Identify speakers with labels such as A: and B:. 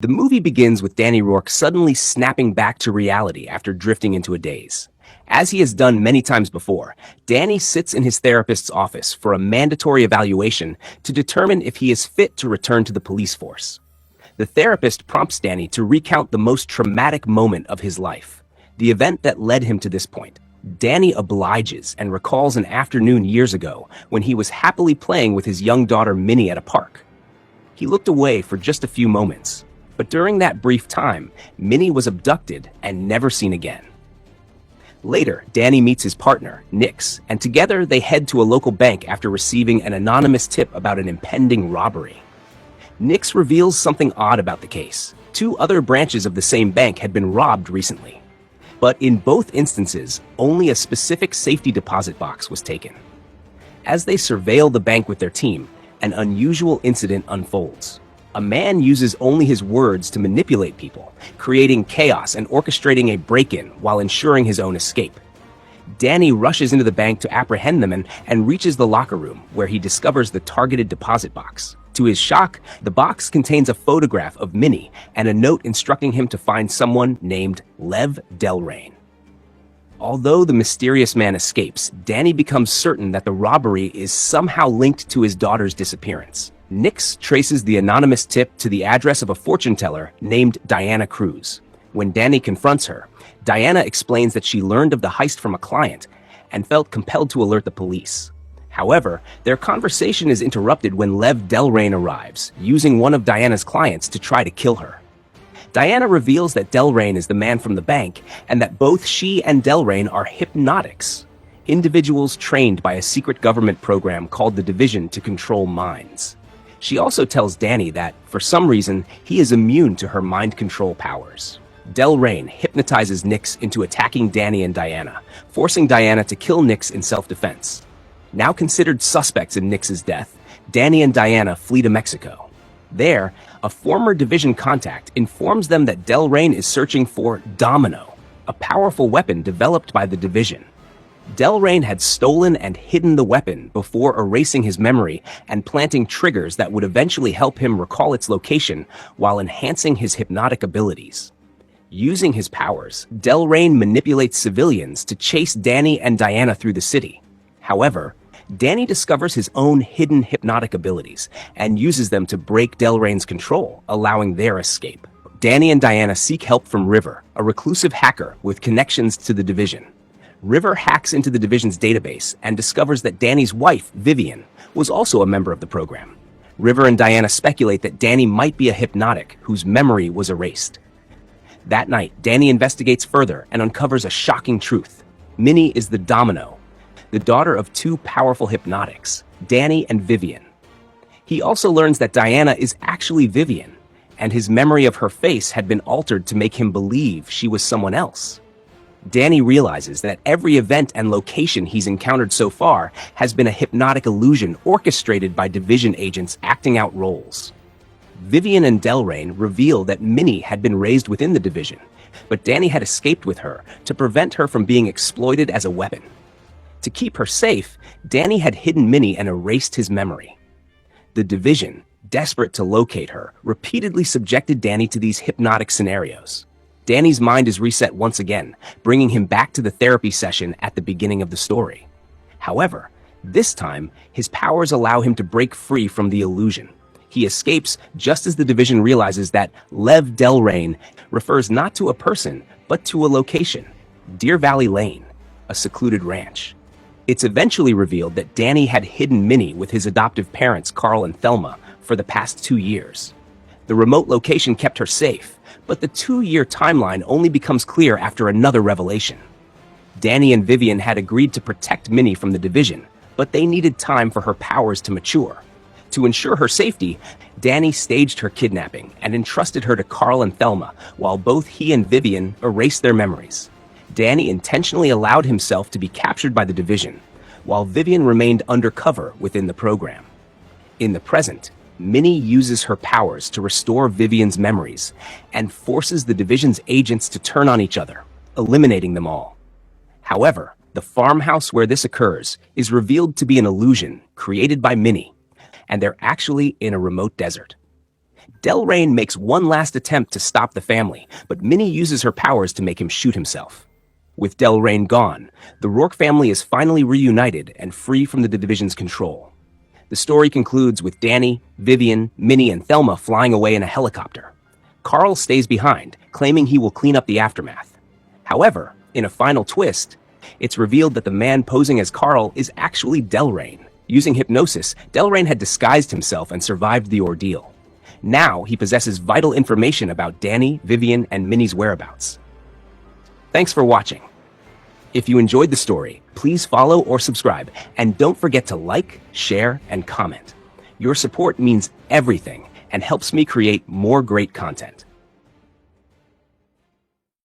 A: The movie begins with Danny Rourke suddenly snapping back to reality after drifting into a daze. As he has done many times before, Danny sits in his therapist's office for a mandatory evaluation to determine if he is fit to return to the police force. The therapist prompts Danny to recount the most traumatic moment of his life, the event that led him to this point. Danny obliges and recalls an afternoon years ago when he was happily playing with his young daughter Minnie at a park. He looked away for just a few moments, but during that brief time, Minnie was abducted and never seen again. Later, Danny meets his partner, Nix, and together they head to a local bank after receiving an anonymous tip about an impending robbery. Nix reveals something odd about the case. Two other branches of the same bank had been robbed recently. But in both instances, only a specific safety deposit box was taken. As they surveil the bank with their team, an unusual incident unfolds. A man uses only his words to manipulate people, creating chaos and orchestrating a break-in while ensuring his own escape. Danny rushes into the bank to apprehend them and reaches the locker room, where he discovers the targeted deposit box. To his shock, the box contains a photograph of Minnie and a note instructing him to find someone named Lev Delrain. Although the mysterious man escapes, Danny becomes certain that the robbery is somehow linked to his daughter's disappearance. Nix traces the anonymous tip to the address of a fortune teller named Diana Cruz. When Danny confronts her, Diana explains that she learned of the heist from a client and felt compelled to alert the police. However, their conversation is interrupted when Lev Delrain arrives, using one of Diana's clients to try to kill her. Diana reveals that Delrain is the man from the bank and that both she and Delrain are hypnotics, individuals trained by a secret government program called the Division to Control Minds. She also tells Danny that, for some reason, he is immune to her mind control powers. Delrain hypnotizes Nix into attacking Danny and Diana, forcing Diana to kill Nix in self-defense. Now considered suspects in Nix's death, Danny and Diana flee to Mexico. There, a former Division contact informs them that Delrain is searching for Domino, a powerful weapon developed by the Division. Delrain had stolen and hidden the weapon before erasing his memory and planting triggers that would eventually help him recall its location while enhancing his hypnotic abilities. Using his powers, Delrain manipulates civilians to chase Danny and Diana through the city. However, Danny discovers his own hidden hypnotic abilities and uses them to break Delrain's control, allowing their escape. Danny and Diana seek help from River, a reclusive hacker with connections to the Division. River hacks into the Division's database and discovers that Danny's wife, Vivian, was also a member of the program. River and Diana speculate that Danny might be a hypnotic whose memory was erased. That night, Danny investigates further and uncovers a shocking truth. Minnie is the Domino, the daughter of two powerful hypnotics, Danny and Vivian. He also learns that Diana is actually Vivian, and his memory of her face had been altered to make him believe she was someone else. Danny realizes that every event and location he's encountered so far has been a hypnotic illusion orchestrated by Division agents acting out roles. Vivian and Delrain reveal that Minnie had been raised within the Division, but Danny had escaped with her to prevent her from being exploited as a weapon. To keep her safe, Danny had hidden Minnie and erased his memory. The Division, desperate to locate her, repeatedly subjected Danny to these hypnotic scenarios. Danny's mind is reset once again, bringing him back to the therapy session at the beginning of the story. However, this time, his powers allow him to break free from the illusion. He escapes just as the Division realizes that Lev Delrain refers not to a person, but to a location, Deer Valley Lane, a secluded ranch. It's eventually revealed that Danny had hidden Minnie with his adoptive parents, Carl and Thelma, for the past 2 years. The remote location kept her safe, but the 2-year timeline only becomes clear after another revelation. Danny and Vivian had agreed to protect Minnie from the Division, but they needed time for her powers to mature. To ensure her safety, Danny staged her kidnapping and entrusted her to Carl and Thelma, while both he and Vivian erased their memories. Danny intentionally allowed himself to be captured by the Division, while Vivian remained undercover within the program. In the present, Minnie uses her powers to restore Vivian's memories and forces the Division's agents to turn on each other, eliminating them all. However, the farmhouse where this occurs is revealed to be an illusion created by Minnie, and they're actually in a remote desert. Delrain makes one last attempt to stop the family, but Minnie uses her powers to make him shoot himself. With Delrain gone, the Rourke family is finally reunited and free from the division's control. The story concludes with Danny, Vivian, Minnie, and Thelma flying away in a helicopter. Carl stays behind, claiming he will clean up the aftermath. However, in a final twist, it's revealed that the man posing as Carl is actually Delrain. Using hypnosis, Delrain had disguised himself and survived the ordeal. Now he possesses vital information about Danny, Vivian, and Minnie's whereabouts. Thanks for watching. If you enjoyed the story, please follow or subscribe, and don't forget to like, share, and comment. Your support means everything and helps me create more great content.